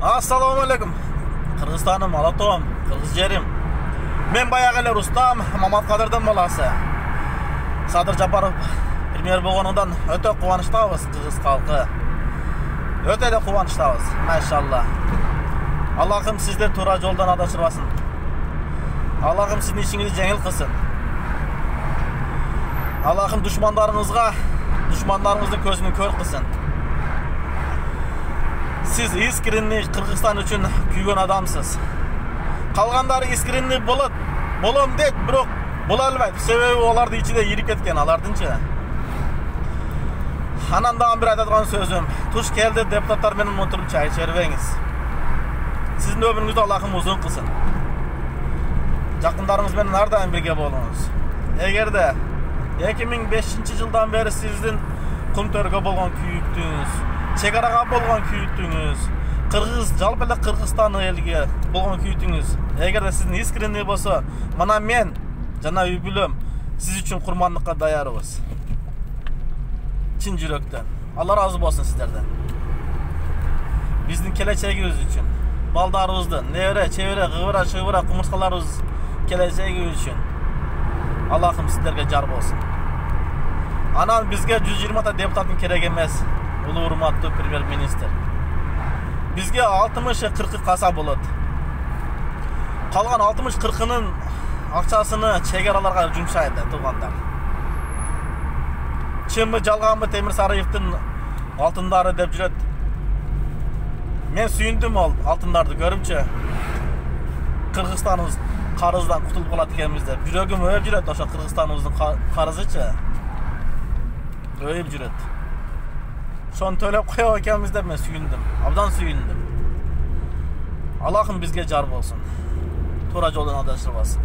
Assalamu alaikum. Kırgızstanım, Alatoğum, Kırgız jerim. Men bayağı ele Rustam, Mamadkadır'dan balası. Sadır Japarov premier bolğonundan öte kuvançtabız Kırgız halkı. Öte de kuvançtabız, maşallah. Allah'ım sizler to'ra joldan adashırбасын. Allah'ım sizin işinizi жеңил kılsın. Allah'ım düşmanlarınızın gözünü kör kılsın. Siz искренний Kırgızstan üçün kүйген adamsız. Kalgandары искренний болом дейт, бирок бола албайт. Себеби оларды ичиде ирип кеткен алардынчы. Анан дагы бир айтадыган сөзүм. Туш келди, депутаттар менен отуруп чай ичербеңиз. Сиздин өмүрүңүздү Аллахым узун кылсын. Жакындарыңыз менен ар дайым бирге болуңуз. Эгерде 2005-жылдан бери сиздин Кумтөргө болгон күйүктүңүз, чегарага болгон күйүктүңүз, Кыргыз, жалпы эле Кыргызстан элге болгон күйүктүңүз, эгерде сиздин искренний болсо, мына мен жана үй бүлөм сиз үчүн курмандыкка даярбыз. Чын жүрөктөн. Алла разы болсун сиздерден. Биздин келечегибиз үчүн, балдарыбыздын, небере, чебере, кыбыра, шыбыра, кумурскаларыбыз келечеги үчүн Аллахым сиздерге жар болсун. Анан бизге 120 депутаттын керек эмес, улуу урматтуу премьер-министр. Бизге 60-40 каса болот. Калган 60-40-нын акчасыны чегараларга жумшайды туугандар. Чынбы жалганбы Темир Сарыевдин алтындары деп жүрөт. Мен сүйүндүм ол алтындарды көрүпчү. Кыргызстаныбыз карыздан кутулуп калат экенбиз деп. Жүрөгүм өйүп жүрөт ошо Кыргызстаныбыздын карызычы. Өйүп жүрөт. Son төлөп коёбу экенбиз деп мен сүйүндүм. Абдан сүйүндүм. Аллахым бизге жар болсун. Туура жолдон адашырбасын.